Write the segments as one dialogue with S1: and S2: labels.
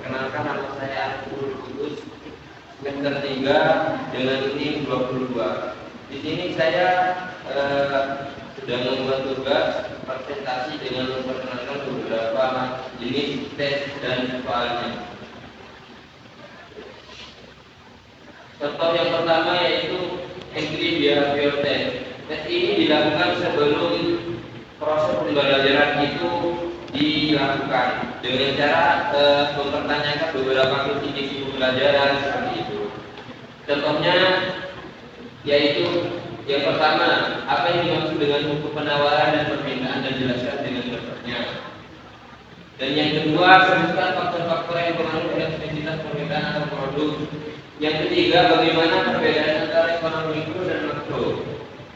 S1: Perkenalkan, nama saya Ariful Kudus, semester 3 dengan NIM 22. Di sini saya sudah membuat tugas presentasi dengan memperkenalkan beberapa jenis tes dan soalnya. Contoh yang pertama yaitu entry behavior test. Tes ini dilakukan sebelum proses pembelajaran itu dilakukan dengan cara mempertanyakan beberapa kisi-kisi pembelajaran seperti itu. Contohnya yaitu yang pertama, apa yang dimaksud dengan buku penawaran dan permintaan dan jelaskan dengan contohnya. Dan yang kedua, sebutkan faktor-faktor yang mempengaruhi efektivitas permintaan atau produk. Yang ketiga, bagaimana perbedaan antara ekonomi mikro dan makro.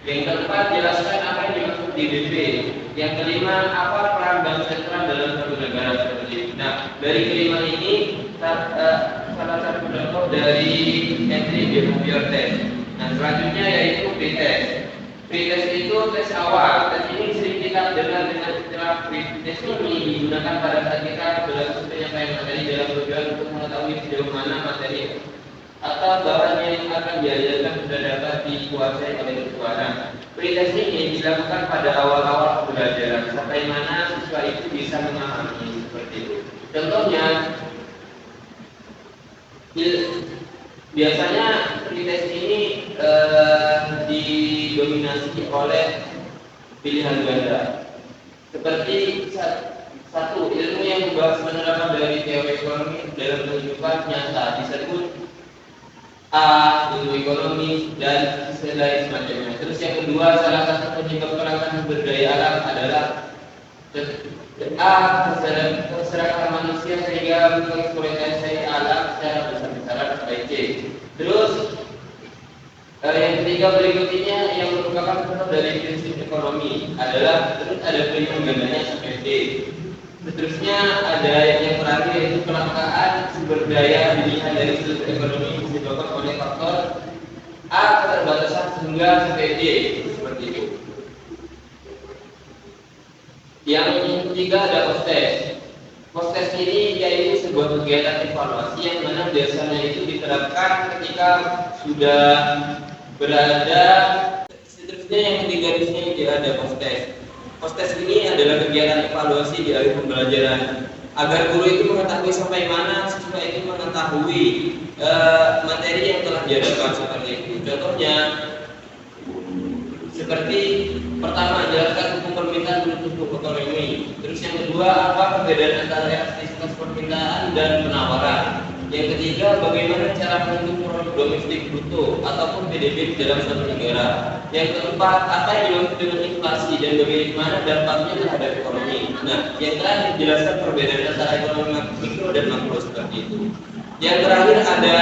S1: Yang keempat, jelaskan apa yang dimaksud GDP. Yang kelima, apa peran bank sentral dalam suatu negara seperti itu. Nah, dari kelima ini salah satu contoh dari entry behavior test. Nah, selanjutnya yaitu pretest. Pretest itu tes awal. Tes ini sering kita dengar dengan istilah pretest ini digunakan pada saat kita belajar penyampaian materi dalam tujuan untuk mengetahui sejauh mana materi atau bahan yang akan diajarkan sudah dapat dikuasai oleh siswa. Nah, pretest ini dilakukan pada awal-awal pembelajaran sampai mana siswa itu bisa memahami seperti itu. Contohnya, biasanya pretest ini didominasi oleh pilihan ganda. Seperti satu, ilmu yang membahas penerapan dari teori ekonomi dalam kehidupan nyata disebut A, ilmu ekonomi dan lain semacamnya. Terus yang kedua, salah satu penyebab kelangkaan sumber daya alam adalah A, keserakahan manusia sehingga mengeksploitasi alam secara besar-besaran sampai C. Terus yang ketiga berikutnya yang merupakan contoh dari prinsip ekonomi adalah terus ada pilihan gandanya sampai D. Seterusnya ada yang terakhir yaitu kelangkaan sumber daya pilihan dari sudut ekonomi disebabkan oleh faktor A, keterbatasan sehingga sampai D, seperti itu. Yang ketiga ada post-test. Post-test ini yaitu sebuah kegiatan evaluasi yang mana biasanya itu diterapkan ketika sudah berada. Seterusnya yang ketiga di sini ada post-test. Post-test ini adalah kegiatan evaluasi di akhir pembelajaran agar guru itu mengetahui sampai mana siswa itu mengetahui materi yang telah diajarkan seperti itu. Contohnya seperti pertama, jelaskan hukum permintaan menurut hukum ekonomi. Terus yang kedua, apa perbedaan antara elastisitas permintaan dan penawaran. Yang ketiga, bagaimana cara menentukan produk domestik bruto ataupun PDB dalam suatu negara. Yang keempat, apa yang dimaksud dengan inflasi dan bagaimana dampaknya terhadap ekonomi. Nah, yang terakhir jelaskan perbedaan antara ekonomi mikro dan makro seperti itu. Yang terakhir ada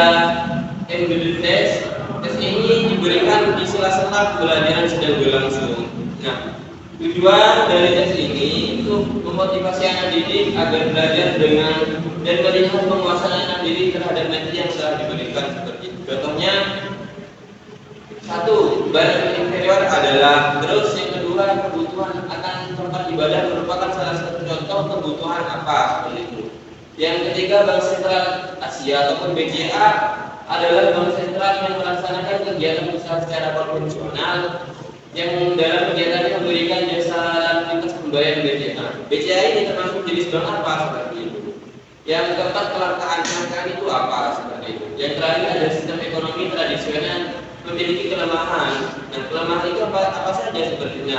S1: embedded test. Tes ini diberikan di sela-sela pembelajaran sedang berlangsung. Nah, tujuan dari tes ini untuk memotivasi anak didik agar belajar dengan dan melihat penguasaan anak didik terhadap materi yang telah diberikan seperti itu. Contohnya, satu, barang inferior adalah. Terus yang kedua, kebutuhan akan tempat ibadah merupakan salah satu contoh kebutuhan apa seperti itu. Yang ketiga, Bank Sentral Asia ataupun BCA adalah bank sentral yang melaksanakan kegiatan usaha secara konvensional yang dalam kegiatannya memberikan jasa lintas pembayaran BCA. BCA ini termasuk jenis bank apa seperti itu. Yang keempat, kelangkaan itu apa seperti itu. Yang terakhir ada sistem ekonomi tradisional memiliki kelemahan. Nah, kelemahan itu apa saja sepertinya.